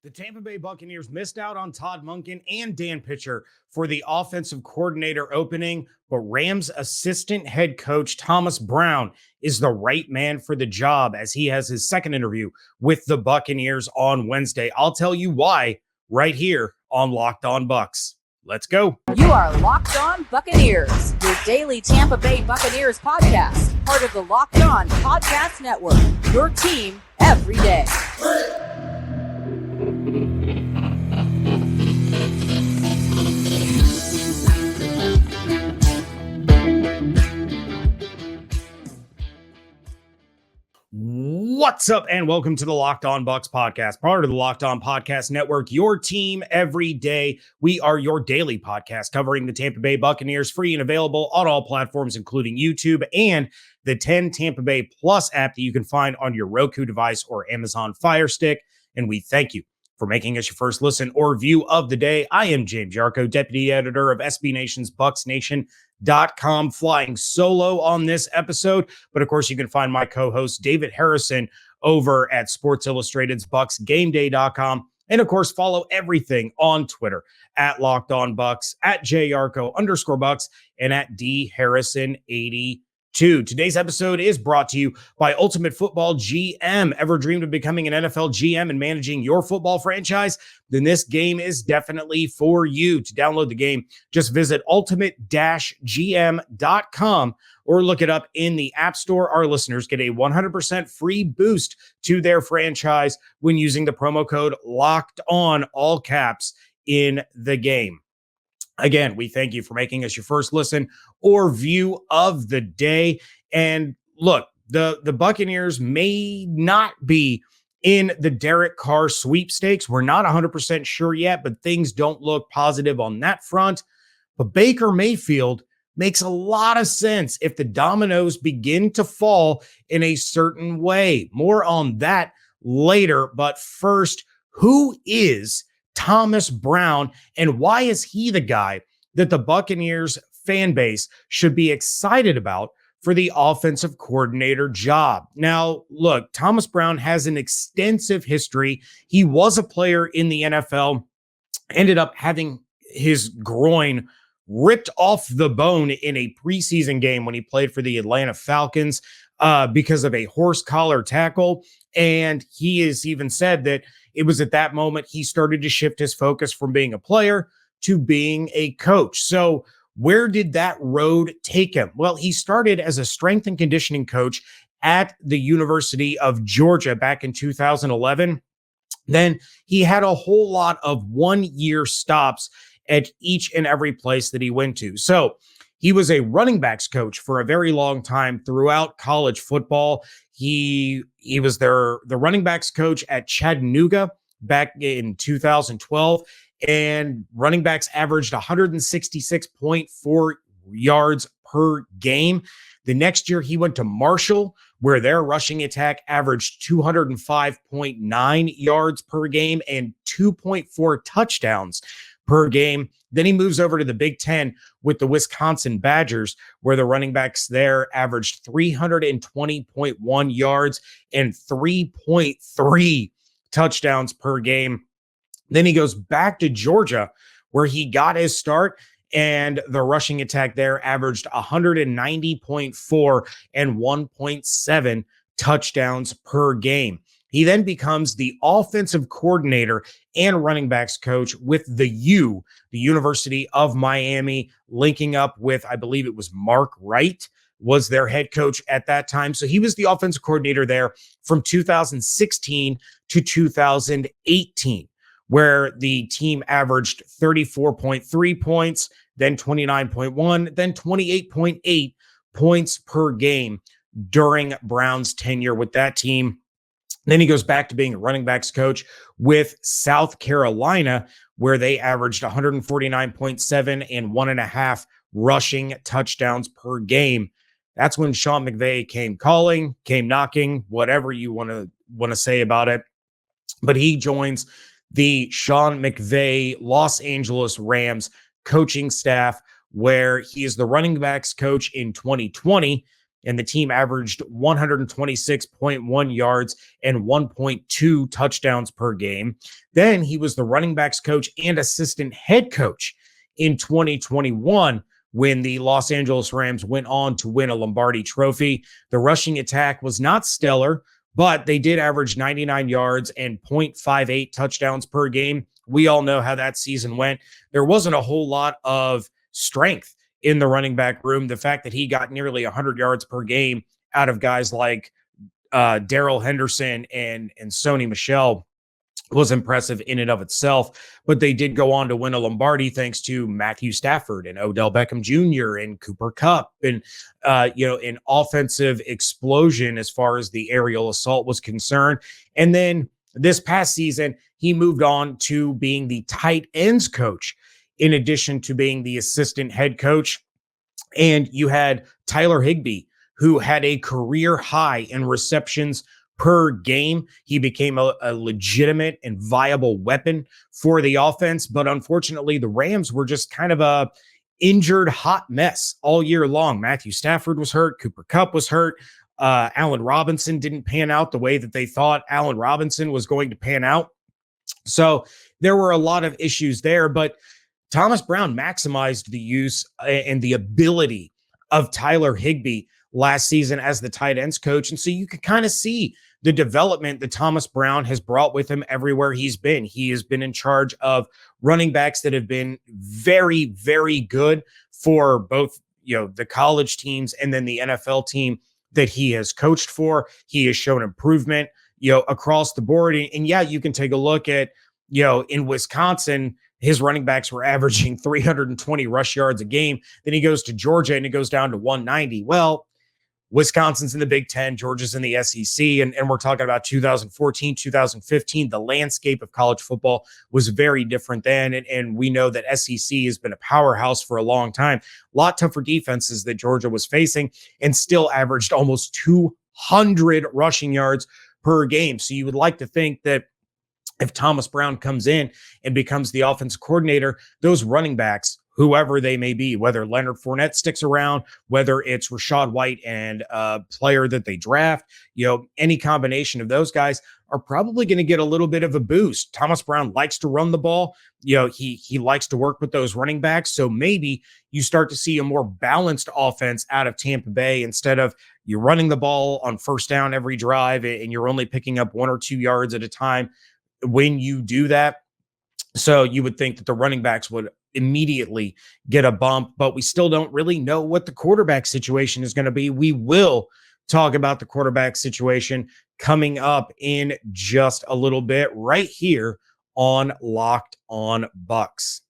The Tampa Bay Buccaneers missed out on Todd Monken and Dan Pitcher for the offensive coordinator opening, but Rams assistant head coach Thomas Brown is the right man for the job as he has his second interview with the Buccaneers on Wednesday. I'll tell you why right here on Locked On Bucs. Let's go. You are Locked On Buccaneers, your daily Tampa Bay Buccaneers podcast, part of the Locked On Podcast Network, your team every day. What's up, and welcome to the Locked On Bucs podcast, part of the Locked On Podcast Network, your team every day. We are your daily podcast covering the Tampa Bay Buccaneers, free and available on all platforms, including YouTube and the 10 Tampa Bay Plus app that you can find on your Roku device or Amazon Fire Stick. And we thank you for making us your first listen or view of the day. I am James Yarcho, deputy editor of SB Nation's BucsNation.com, flying solo on this episode. But of course, you can find my co-host David Harrison over at Sports Illustrated's BucsGameDay.com. And of course, follow everything on Twitter at Locked On Bucs, at JYarcho_Bucs, and at DHarrison82. Today's episode is brought to you by Ultimate Football GM. Ever dreamed of becoming an NFL GM and managing your football franchise? Then this game is definitely for you. To download the game, just visit ultimate-gm.com or look it up in the App Store. Our listeners get a 100% free boost to their franchise when using the promo code LOCKEDON, all caps, in the game. Again, we thank you for making us your first listen or view of the day. And look, the Buccaneers may not be in the Derek Carr sweepstakes. We're not 100% sure yet, but things don't look positive on that front. But Baker Mayfield makes a lot of sense if the dominoes begin to fall in a certain way. More on that later. But first, who is Thomas Brown, and why is he the guy that the Buccaneers fan base should be excited about for the offensive coordinator job? Now, look, Thomas Brown has an extensive history. He was a player in the NFL, ended up having his groin ripped off the bone in a preseason game when he played for the Atlanta Falcons because of a horse collar tackle. And he has even said that it was at that moment he started to shift his focus from being a player to being a coach. So where did that road take him? Well, he started as a strength and conditioning coach at the University of Georgia back in 2011. Then he had a whole lot of one-year stops at each and every place that he went to. So he was a running backs coach for a very long time throughout college football. He was the running backs coach at Chattanooga back in 2012, and running backs averaged 166.4 yards per game. The next year, he went to Marshall, where their rushing attack averaged 205.9 yards per game and 2.4 touchdowns per game. Then he moves over to the Big Ten with the Wisconsin Badgers, where the running backs there averaged 320.1 yards and 3.3 touchdowns per game. Then he goes back to Georgia, where he got his start, and the rushing attack there averaged 190.4 and 1.7 touchdowns per game. He then becomes the offensive coordinator and running backs coach with the University of Miami, linking up with, I believe it was Mark Wright, was their head coach at that time. So he was the offensive coordinator there from 2016 to 2018, where the team averaged 34.3 points, then 29.1, then 28.8 points per game during Brown's tenure with that team. Then he goes back to being a running backs coach with South Carolina, where they averaged 149.7 and 1.5 rushing touchdowns per game. That's when Sean McVay came knocking, whatever you want to say about it. But he joins the Sean McVay Los Angeles Rams coaching staff, where he is the running backs coach in 2020. and the team averaged 126.1 yards and 1.2 touchdowns per game. Then he was the running backs coach and assistant head coach in 2021 when the Los Angeles Rams went on to win a Lombardi trophy. The rushing attack was not stellar, but they did average 99 yards and 0.58 touchdowns per game. We all know how that season went. There wasn't a whole lot of strength in the running back room. The fact that he got nearly 100 yards per game out of guys like Darrell Henderson and Sony Michel was impressive in and of itself. But they did go on to win a Lombardi thanks to Matthew Stafford and Odell Beckham Jr. and Cooper Kupp and an offensive explosion as far as the aerial assault was concerned. And then this past season, he moved on to being the tight ends coach in addition to being the assistant head coach. And you had Tyler Higbee, who had a career high in receptions per game. He became a legitimate and viable weapon for the offense. But unfortunately, the Rams were just kind of a injured hot mess all year long. Matthew Stafford was hurt. Cooper Kupp was hurt. Allen Robinson didn't pan out the way that they thought Allen Robinson was going to pan out. So there were a lot of issues there, but Thomas Brown maximized the use and the ability of Tyler Higbee last season as the tight ends coach. And so you could kind of see the development that Thomas Brown has brought with him everywhere he's been. He has been in charge of running backs that have been very, very good for both, the college teams and then the NFL team that he has coached for. He has shown improvement, across the board. And yeah, you can take a look at, in Wisconsin, his running backs were averaging 320 rush yards a game. Then he goes to Georgia and it goes down to 190. Well, Wisconsin's in the Big Ten, Georgia's in the SEC, and we're talking about 2014, 2015. The landscape of college football was very different then, and we know that SEC has been a powerhouse for a long time. A lot tougher defenses that Georgia was facing, and still averaged almost 200 rushing yards per game. So you would like to think that if Thomas Brown comes in and becomes the offensive coordinator, those running backs, whoever they may be, whether Leonard Fournette sticks around, whether it's Rachaad White and a player that they draft, any combination of those guys are probably going to get a little bit of a boost. Thomas Brown likes to run the ball. He likes to work with those running backs. So maybe you start to see a more balanced offense out of Tampa Bay instead of you're running the ball on first down every drive and you're only picking up 1 or 2 yards at a time when you do that. So you would think that the running backs would immediately get a bump, but we still don't really know what the quarterback situation is going to be. We will talk about the quarterback situation coming up in just a little bit right here on Locked On Bucs.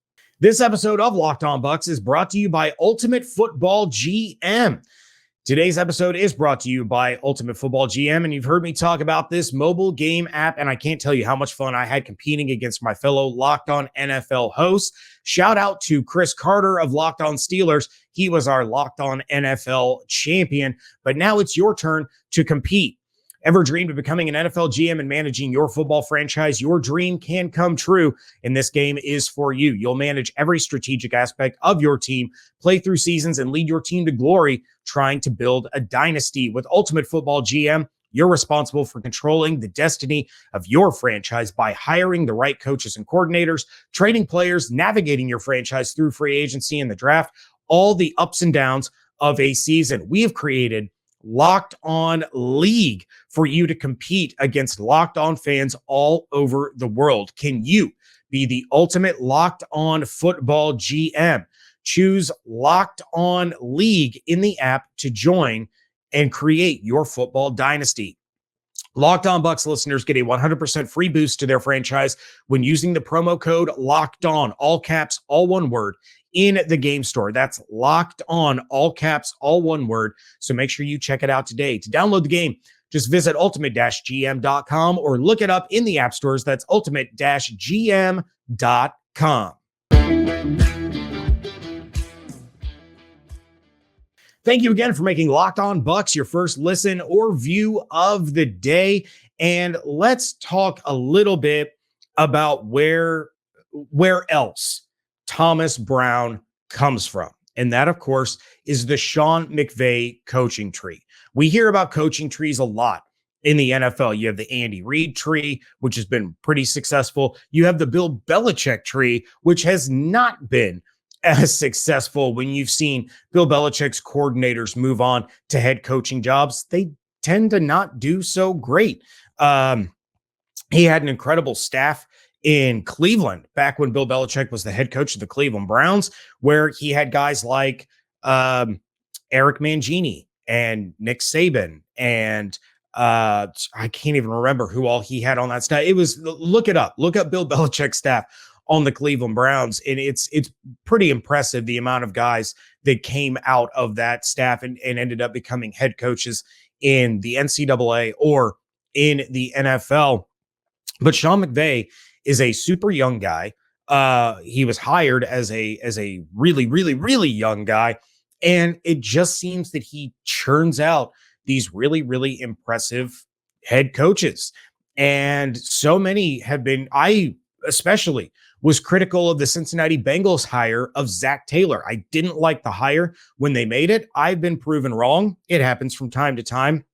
This episode of Locked On Bucs is brought to you by Ultimate Football GM. Today's episode is brought to you by Ultimate Football GM, and you've heard me talk about this mobile game app, and I can't tell you how much fun I had competing against my fellow Locked On NFL hosts. Shout out to Chris Carter of Locked On Steelers. He was our Locked On NFL champion, but now it's your turn to compete. Ever dreamed of becoming an NFL GM and managing your football franchise? Your dream can come true, and this game is for you. You'll manage every strategic aspect of your team, play through seasons, and lead your team to glory, trying to build a dynasty. With Ultimate Football GM, you're responsible for controlling the destiny of your franchise by hiring the right coaches and coordinators, trading players, navigating your franchise through free agency and the draft, all the ups and downs of a season. We have created Locked On League for you to compete against Locked On fans all over the world. Can you be the ultimate Locked On Football GM? Choose Locked On League in the app to join and create your football dynasty. Locked On Bucs listeners get a 100% free boost to their franchise when using the promo code Locked On, all caps, all one word, in the game store. That's Locked On, all caps, all one word. So make sure you check it out today. To download the game, just visit ultimate-gm.com or look it up in the app stores. That's ultimate-gm.com. Thank you again for making Locked On Bucs your first listen or view of the day. And let's talk a little bit about where else Thomas Brown comes from. And that, of course, is the Sean McVay coaching tree. We hear about coaching trees a lot in the NFL. You have the Andy Reid tree, which has been pretty successful. You have the Bill Belichick tree, which has not been as successful. When you've seen Bill Belichick's coordinators move on to head coaching jobs, they tend to not do so great. He had an incredible staff in Cleveland back when Bill Belichick was the head coach of the Cleveland Browns, where he had guys like Eric Mangini and Nick Saban and I can't even remember who all he had on that staff. It was, look up Bill Belichick's staff on the Cleveland Browns. And it's pretty impressive the amount of guys that came out of that staff and ended up becoming head coaches in the NCAA or in the NFL. But Sean McVay is a super young guy. He was hired as a really, really, really young guy. And it just seems that he churns out these really, really impressive head coaches. And so many have been, I especially was critical of the Cincinnati Bengals hire of Zach Taylor. I didn't like the hire when they made it. I've been proven wrong. It happens from time to time.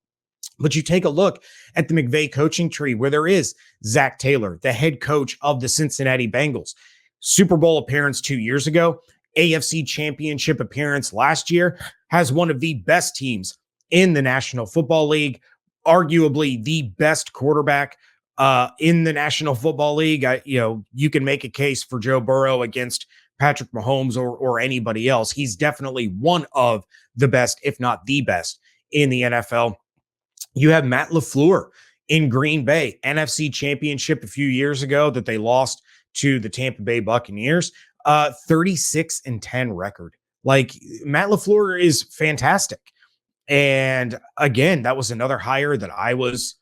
But you take a look at the McVay coaching tree where there is Zach Taylor, the head coach of the Cincinnati Bengals. Super Bowl appearance 2 years ago, AFC Championship appearance last year, has one of the best teams in the National Football League, arguably the best quarterback in the National Football League. You can make a case for Joe Burrow against Patrick Mahomes or anybody else. He's definitely one of the best, if not the best, in the NFL. You have Matt LaFleur in Green Bay, NFC Championship a few years ago that they lost to the Tampa Bay Buccaneers, 36-10 record. Like, Matt LaFleur is fantastic. And again, that was another hire that I was,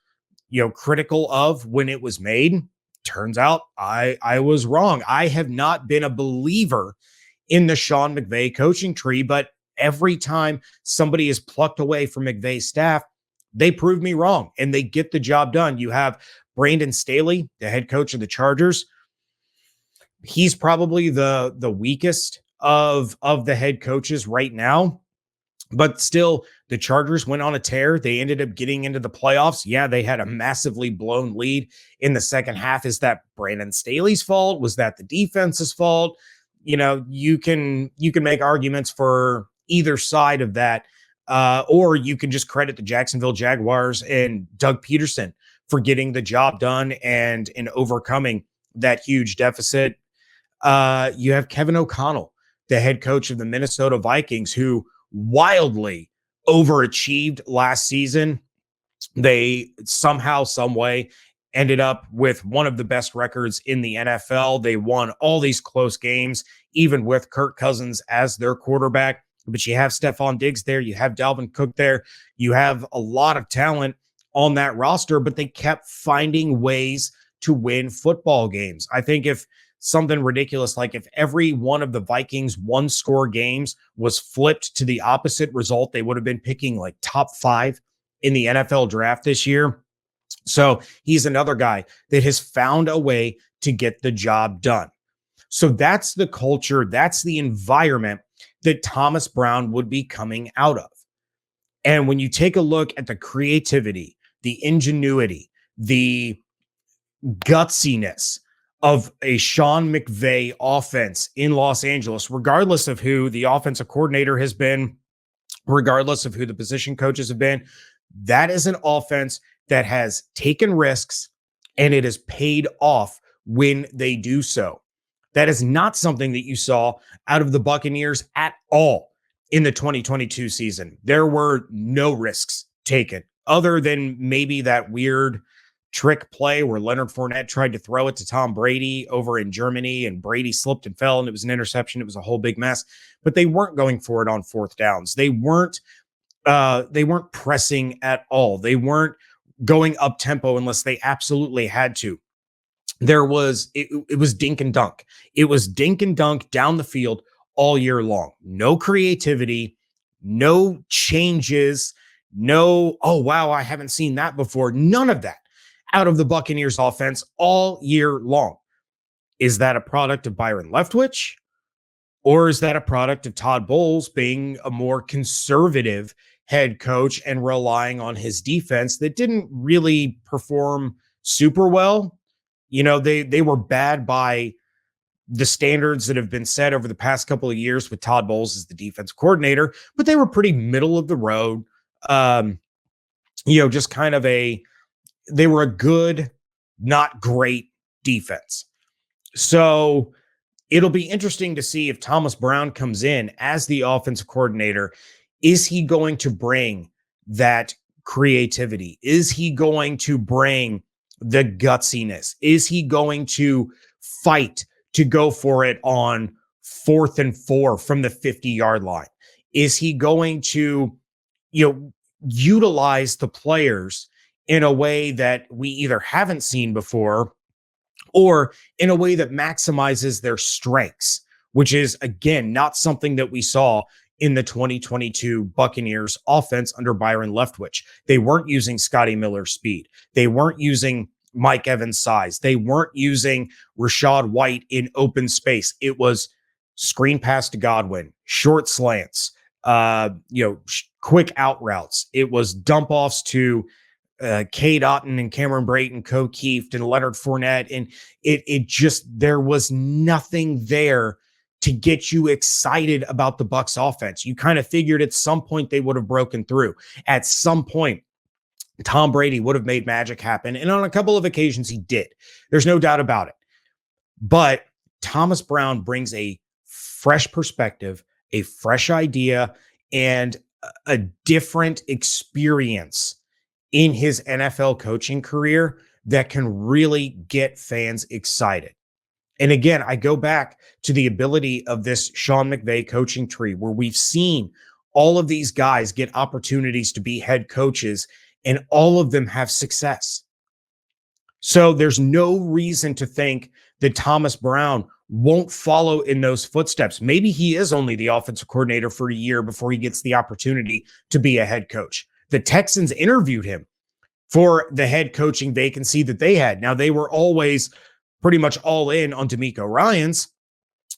critical of when it was made. Turns out I was wrong. I have not been a believer in the Sean McVay coaching tree, but every time somebody is plucked away from McVay's staff, they prove me wrong and they get the job done. You have Brandon Staley, the head coach of the Chargers. He's probably the weakest of the head coaches right now, but still the Chargers went on a tear. They ended up getting into the playoffs. Yeah, they had a massively blown lead in the second half. Is that Brandon Staley's fault? Was that the defense's fault? You can make arguments for either side of that. Or you can just credit the Jacksonville Jaguars and Doug Peterson for getting the job done and in overcoming that huge deficit. You have Kevin O'Connell, the head coach of the Minnesota Vikings, who wildly overachieved last season. They somehow, some way ended up with one of the best records in the NFL. They won all these close games, even with Kirk Cousins as their quarterback. But you have Stephon Diggs there. You have Dalvin Cook there. You have a lot of talent on that roster, but they kept finding ways to win football games. I think if something ridiculous, like if every one of the Vikings one-score games was flipped to the opposite result, they would have been picking like top 5 in the NFL draft this year. So he's another guy that has found a way to get the job done. So that's the culture. That's the environment that Thomas Brown would be coming out of. And when you take a look at the creativity, the ingenuity, the gutsiness of a Sean McVay offense in Los Angeles, regardless of who the offensive coordinator has been, regardless of who the position coaches have been, that is an offense that has taken risks and it has paid off when they do so. That is not something that you saw out of the Buccaneers at all in the 2022 season. There were no risks taken other than maybe that weird trick play where Leonard Fournette tried to throw it to Tom Brady over in Germany and Brady slipped and fell and it was an interception. It was a whole big mess, but they weren't going for it on fourth downs. They weren't pressing at all. They weren't going up tempo unless they absolutely had to. It was dink and dunk. It was dink and dunk down the field all year long. No creativity, no changes, no, oh, wow, I haven't seen that before. None of that out of the Buccaneers offense all year long. Is that a product of Byron Leftwich? Or is that a product of Todd Bowles being a more conservative head coach and relying on his defense that didn't really perform super well? They were bad by the standards that have been set over the past couple of years with Todd Bowles as the defense coordinator, but they were pretty middle of the road. Just kind of they were a good, not great defense. So it'll be interesting to see if Thomas Brown comes in as the offensive coordinator. Is he going to bring that creativity? Is he going to bring the gutsiness? Is he going to fight to go for it on 4th and 4 from the 50-yard line? Is he going to, utilize the players in a way that we either haven't seen before or in a way that maximizes their strengths, which is, again, not something that we saw in the 2022 Buccaneers offense under Byron Leftwich. They weren't using Scotty Miller's speed. They weren't using Mike Evans' size. They weren't using Rachaad White in open space. It was screen pass to Godwin, short slants, quick out routes. It was dump offs to Cade Otton and Cameron Brayton, Co Kieft and Leonard Fournette. And it just, there was nothing there to get you excited about the Bucs offense. You kind of figured at some point they would have broken through. At some point, Tom Brady would have made magic happen. And on a couple of occasions, he did. There's no doubt about it. But Thomas Brown brings a fresh perspective, a fresh idea, and a different experience in his NFL coaching career that can really get fans excited. And again, I go back to the ability of this Sean McVay coaching tree where we've seen all of these guys get opportunities to be head coaches and all of them have success. So there's no reason to think that Thomas Brown won't follow in those footsteps. Maybe he is only the offensive coordinator for a year before he gets the opportunity to be a head coach. The Texans interviewed him for the head coaching vacancy that they had. Now, they were always pretty much all in on DeMeco Ryans,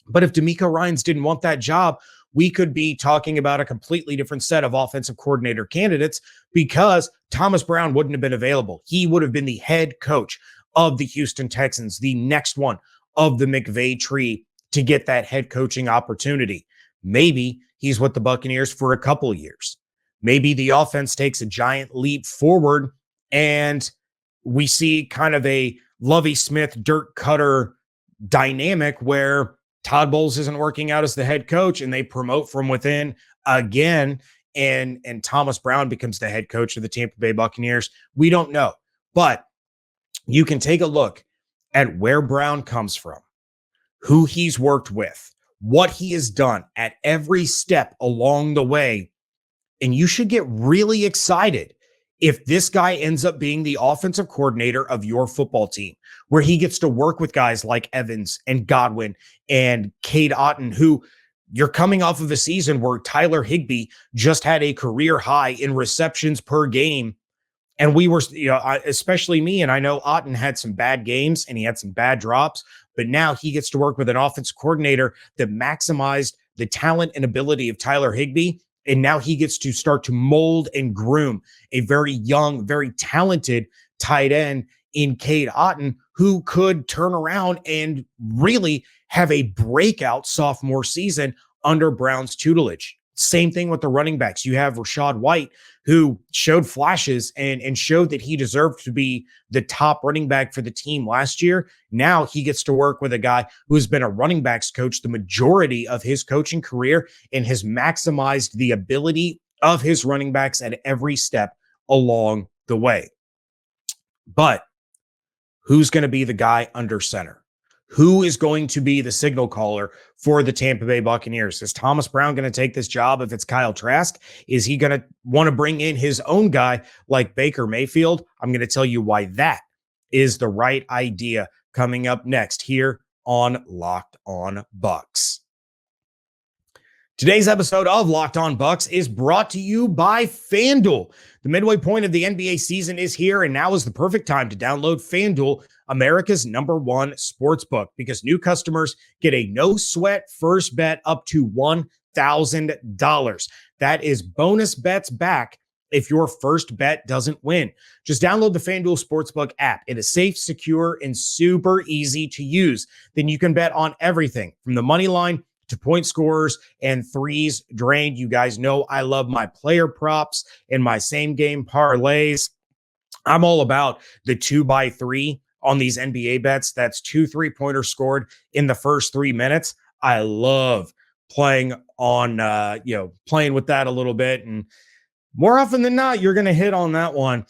but if DeMeco Ryans didn't want that job, we could be talking about a completely different set of offensive coordinator candidates because Thomas Brown wouldn't have been available. He would have been the head coach of the Houston Texans, the next one of the McVay tree to get that head coaching opportunity. Maybe he's with the Buccaneers for a couple of years. Maybe the offense takes a giant leap forward and we see kind of a Lovie Smith, Dirk Cutter dynamic where Todd Bowles isn't working out as the head coach and they promote from within again. And Thomas Brown becomes the head coach of the Tampa Bay Buccaneers. We don't know, but you can take a look at where Brown comes from, who he's worked with, what he has done at every step along the way. And you should get really excited if this guy ends up being the offensive coordinator of your football team, where he gets to work with guys like Evans and Godwin and Cade Otton, who you're coming off of a season where Tyler Higbee just had a career high in receptions per game. And we were, especially me, and I know Otton had some bad games and he had some bad drops, but now he gets to work with an offensive coordinator that maximized the talent and ability of Tyler Higbee. And now he gets to start to mold and groom a very young, very talented tight end in Cade Otton, who could turn around and really have a breakout sophomore season under Brown's tutelage. Same thing with the running backs. You have Rachaad White, who showed flashes and showed that he deserved to be the top running back for the team last year. Now he gets to work with a guy who has been a running backs coach the majority of his coaching career and has maximized the ability of his running backs at every step along the way. But who's going to be the guy under center? Who is going to be the signal caller for the Tampa Bay Buccaneers? Is Thomas Brown going to take this job if it's Kyle Trask? Is he going to want to bring in his own guy like Baker Mayfield? I'm going to tell you why that is the right idea coming up next here on Locked On Bucs. Today's episode of Locked On Bucs is brought to you by FanDuel. The midway point of the NBA season is here, and now is the perfect time to download FanDuel, America's #1 sportsbook, because new customers get a no-sweat first bet up to $1,000. That is bonus bets back if your first bet doesn't win. Just download the FanDuel Sportsbook app. It is safe, secure, and super easy to use. Then you can bet on everything from the money line to point scorers and threes drained. You guys know I love my player props and my same game parlays. I'm all about the 2x3 on these NBA bets. That's 2 3-pointers scored in the first 3 minutes. I love playing on, playing with that a little bit. And more often than not, you're going to hit on that one.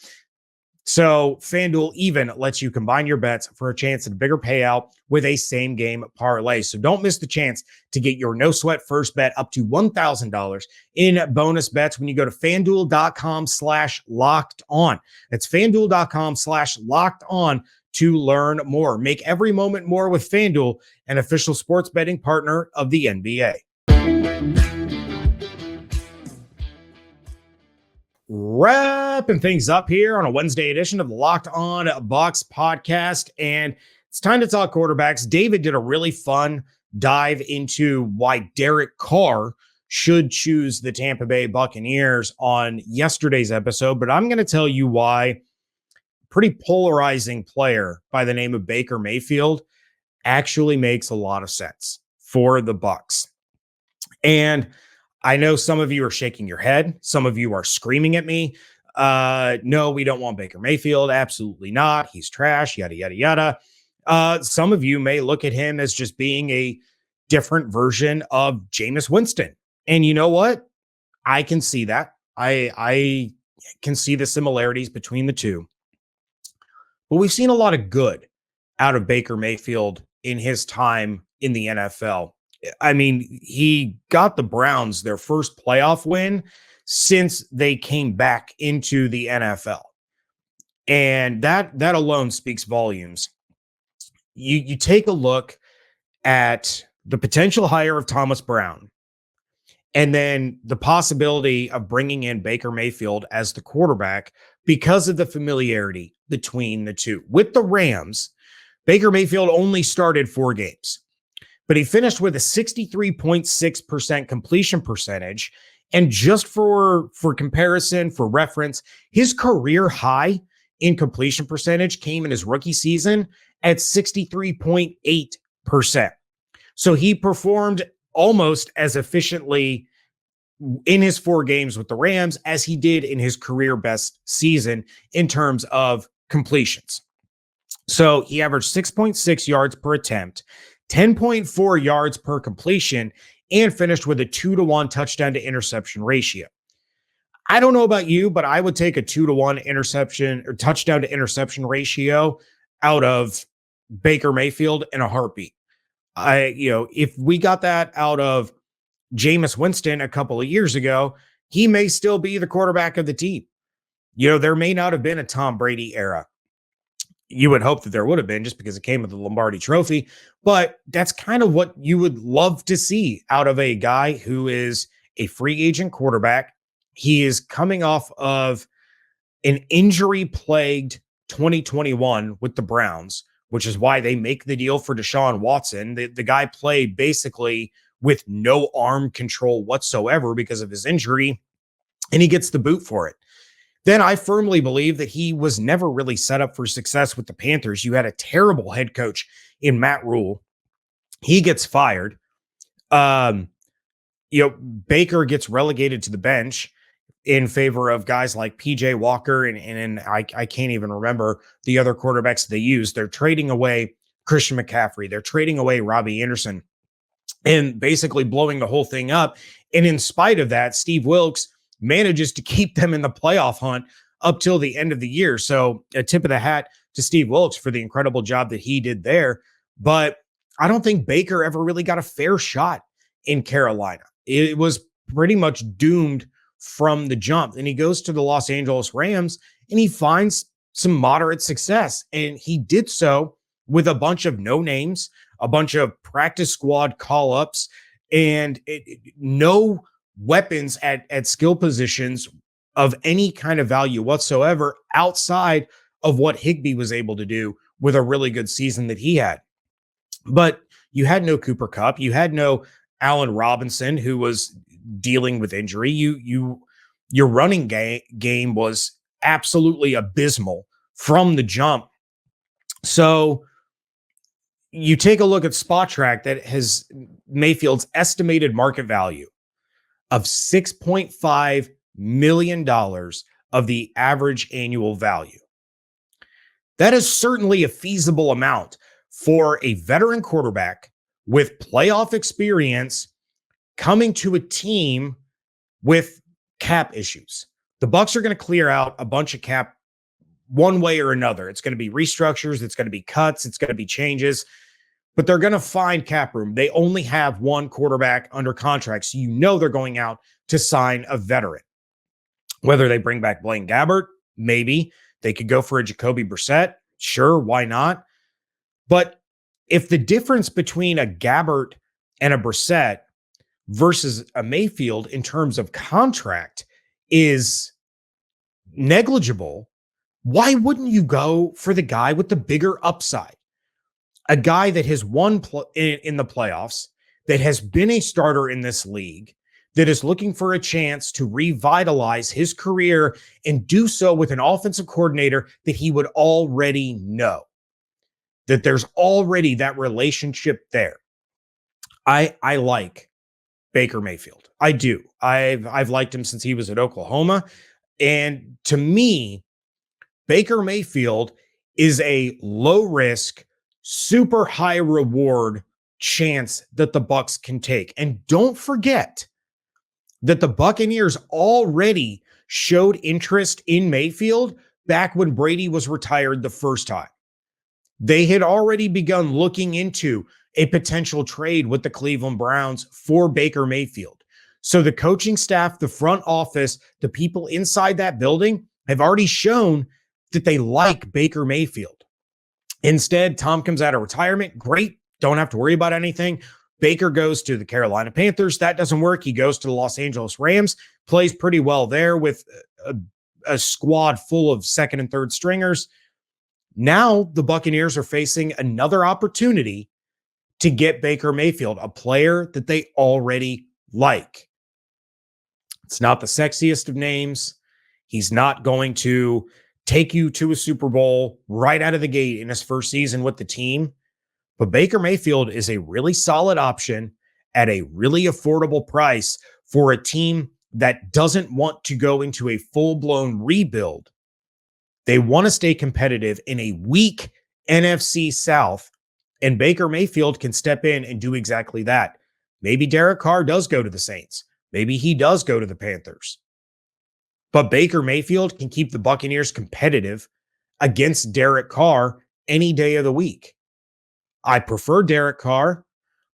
So FanDuel even lets you combine your bets for a chance at a bigger payout with a same game parlay. So don't miss the chance to get your no sweat first bet up to $1,000 in bonus bets when you go to FanDuel.com/locked on. That's FanDuel.com/locked on to learn more. Make every moment more with FanDuel, an official sports betting partner of the NBA. Wrapping things up here on a Wednesday edition of the Locked On Bucs podcast, and it's time to talk quarterbacks. David did a really fun dive into why Derek Carr should choose the Tampa Bay Buccaneers on yesterday's episode, but I'm going to tell you why a pretty polarizing player by the name of Baker Mayfield actually makes a lot of sense for the Bucs. And I know some of you are shaking your head. Some of you are screaming at me. No, we don't want Baker Mayfield. Absolutely not. He's trash, yada, yada, yada. Some of you may look at him as just being a different version of Jameis Winston. And you know what? I can see that. I can see the similarities between the two. But we've seen a lot of good out of Baker Mayfield in his time in the NFL. I mean, he got the Browns their first playoff win since they came back into the NFL. And that alone speaks volumes. You take a look at the potential hire of Thomas Brown, and then the possibility of bringing in Baker Mayfield as the quarterback because of the familiarity between the two. With the Rams, Baker Mayfield only started 4 games. But he finished with a 63.6% completion percentage. And just for comparison, for reference, his career high in completion percentage came in his rookie season at 63.8%. So he performed almost as efficiently in his 4 games with the Rams as he did in his career best season in terms of completions. So he averaged 6.6 yards per attempt, 10.4 yards per completion, and finished with a 2-to-1 touchdown to interception ratio. I don't know about you, but I would take a 2-to-1 interception or touchdown to interception ratio out of Baker Mayfield in a heartbeat. If we got that out of Jameis Winston a couple of years ago, he may still be the quarterback of the team. There may not have been a Tom Brady era. You would hope that there would have been, just because it came with the Lombardi Trophy. But that's kind of what you would love to see out of a guy who is a free agent quarterback. He is coming off of an injury-plagued 2021 with the Browns, which is why they make the deal for Deshaun Watson. The guy played basically with no arm control whatsoever because of his injury, and he gets the boot for it. Then I firmly believe that he was never really set up for success with the Panthers. You had a terrible head coach in Matt Rule. He gets fired. Baker gets relegated to the bench in favor of guys like PJ Walker. And I can't even remember the other quarterbacks they used. They're trading away Christian McCaffrey. They're trading away Robbie Anderson and basically blowing the whole thing up. And in spite of that, Steve Wilkes manages to keep them in the playoff hunt up till the end of the year. So a tip of the hat to Steve Wilkes for the incredible job that he did there. But I don't think Baker ever really got a fair shot in Carolina. It was pretty much doomed from the jump. And he goes to the Los Angeles Rams and he finds some moderate success. And he did so with a bunch of no names, a bunch of practice squad call-ups, and no weapons at skill positions of any kind of value whatsoever outside of what Higbee was able to do with a really good season that he had. But you had no Cooper Kupp. You had no Allen Robinson, who was dealing with injury. Your running game was absolutely abysmal from the jump. So you take a look at Spot Track that has Mayfield's estimated market value of $6.5 million of the average annual value. That is certainly a feasible amount for a veteran quarterback with playoff experience coming to a team with cap issues. The Bucs are going to clear out a bunch of cap one way or another. It's going to be restructures, it's going to be cuts, it's going to be changes, but they're going to find cap room. They only have one quarterback under contract, so you know they're going out to sign a veteran. Whether they bring back Blaine Gabbert, maybe. They could go for a Jacoby Brissett. Sure, why not? But if the difference between a Gabbert and a Brissett versus a Mayfield in terms of contract is negligible, why wouldn't you go for the guy with the bigger upside? A guy that has won in the playoffs, that has been a starter in this league, that is looking for a chance to revitalize his career and do so with an offensive coordinator that he would already know. That there's already that relationship there. I like Baker Mayfield. I do. I've liked him since he was at Oklahoma. And to me, Baker Mayfield is a low risk, super high reward chance that the Bucs can take. And don't forget that the Buccaneers already showed interest in Mayfield back when Brady was retired the first time. They had already begun looking into a potential trade with the Cleveland Browns for Baker Mayfield. So the coaching staff, the front office, the people inside that building have already shown that they like Baker Mayfield. Instead, Tom comes out of retirement. Great. Don't have to worry about anything. Baker goes to the Carolina Panthers. That doesn't work. He goes to the Los Angeles Rams, plays pretty well there with a squad full of second and third stringers. Now the Buccaneers are facing another opportunity to get Baker Mayfield, a player that they already like. It's not the sexiest of names. He's not going to take you to a Super Bowl right out of the gate in his first season with the team. But Baker Mayfield is a really solid option at a really affordable price for a team that doesn't want to go into a full-blown rebuild. They want to stay competitive in a weak NFC South, and Baker Mayfield can step in and do exactly that. Maybe Derek Carr does go to the Saints. Maybe he does go to the Panthers. But Baker Mayfield can keep the Buccaneers competitive against Derek Carr any day of the week. I prefer Derek Carr,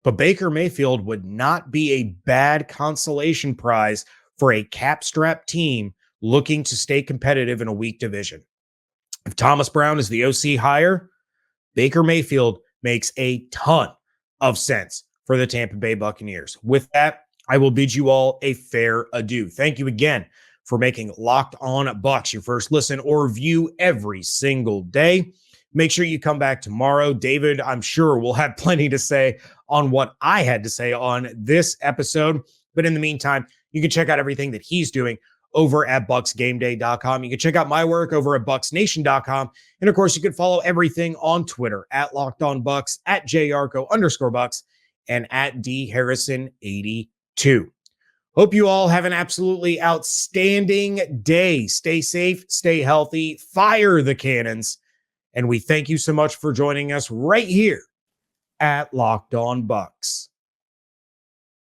but Baker Mayfield would not be a bad consolation prize for a cap-strapped team looking to stay competitive in a weak division. If Thomas Brown is the OC hire, Baker Mayfield makes a ton of sense for the Tampa Bay Buccaneers. With that, I will bid you all a fair adieu. Thank you again for making Locked On Bucs your first listen or view every single day. Make sure you come back tomorrow. David, I'm sure, will have plenty to say on what I had to say on this episode. But in the meantime, you can check out everything that he's doing over at BucsGameDay.com. You can check out my work over at BucsNation.com. And of course, you can follow everything on Twitter at Locked On Bucs, at JYarcho_Bucs, and at DHarrison82. Hope you all have an absolutely outstanding day. Stay safe, stay healthy, fire the cannons. And we thank you so much for joining us right here at Locked On Bucs.